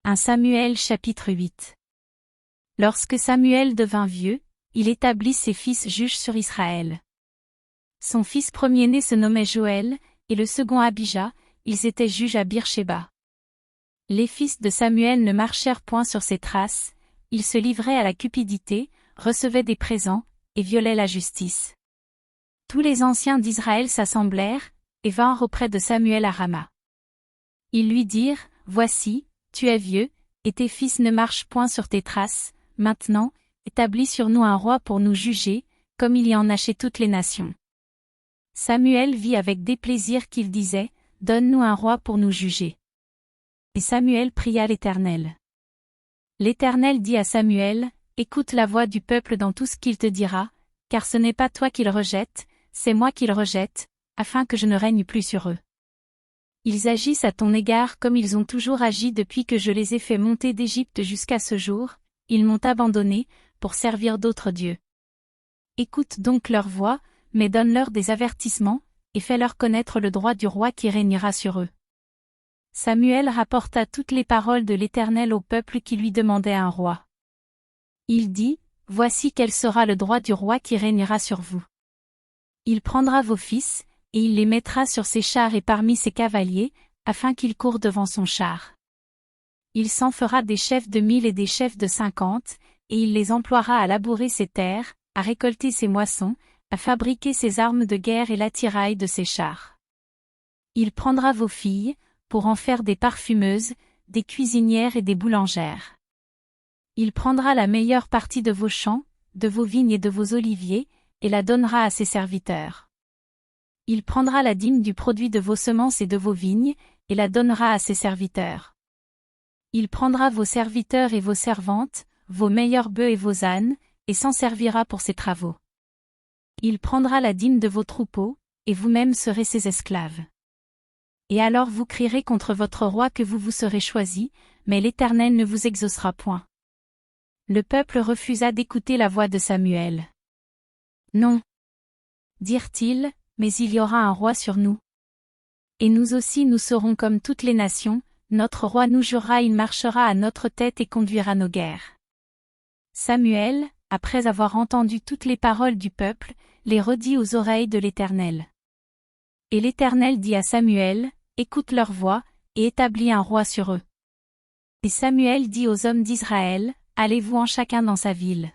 1 Samuel chapitre 8. Lorsque Samuel devint vieux, il établit ses fils juges sur Israël. Son fils premier-né se nommait Joël, et le second Abijah, ils étaient juges à Beersheba. Les fils de Samuel ne marchèrent point sur ses traces, ils se livraient à la cupidité, recevaient des présents, et violaient la justice. Tous les anciens d'Israël s'assemblèrent, et vinrent auprès de Samuel à Rama. Ils lui dirent, « Voici, tu es vieux, et tes fils ne marchent point sur tes traces, maintenant, établis sur nous un roi pour nous juger, comme il y en a chez toutes les nations. » Samuel vit avec déplaisir qu'il disait, « Donne-nous un roi pour nous juger. » Et Samuel pria l'Éternel. L'Éternel dit à Samuel, « Écoute la voix du peuple dans tout ce qu'il te dira, car ce n'est pas toi qu'il rejette, c'est moi qu'il rejette, afin que je ne règne plus sur eux. Ils agissent à ton égard comme ils ont toujours agi depuis que je les ai fait monter d'Égypte jusqu'à ce jour, ils m'ont abandonné, pour servir d'autres dieux. Écoute donc leur voix, mais donne-leur des avertissements, et fais-leur connaître le droit du roi qui régnera sur eux. » Samuel rapporta toutes les paroles de l'Éternel au peuple qui lui demandait un roi. Il dit, « Voici quel sera le droit du roi qui régnera sur vous. Il prendra vos fils, et il les mettra sur ses chars et parmi ses cavaliers, afin qu'ils courent devant son char. Il s'en fera des chefs de 1000 et des chefs de 50, et il les emploiera à labourer ses terres, à récolter ses moissons, à fabriquer ses armes de guerre et l'attirail de ses chars. Il prendra vos filles, pour en faire des parfumeuses, des cuisinières et des boulangères. Il prendra la meilleure partie de vos champs, de vos vignes et de vos oliviers, et la donnera à ses serviteurs. Il prendra la dîme du produit de vos semences et de vos vignes, et la donnera à ses serviteurs. Il prendra vos serviteurs et vos servantes, vos meilleurs bœufs et vos ânes, et s'en servira pour ses travaux. Il prendra la dîme de vos troupeaux, et vous-même serez ses esclaves. Et alors vous crierez contre votre roi que vous vous serez choisi, mais l'Éternel ne vous exaucera point. » Le peuple refusa d'écouter la voix de Samuel. « Non. » dirent-ils, « mais il y aura un roi sur nous. Et nous aussi nous serons comme toutes les nations, notre roi nous jurera, il marchera à notre tête et conduira nos guerres. » Samuel, après avoir entendu toutes les paroles du peuple, les redit aux oreilles de l'Éternel. Et l'Éternel dit à Samuel, « Écoute leur voix, et établis un roi sur eux. » Et Samuel dit aux hommes d'Israël, « Allez-vous en chacun dans sa ville. »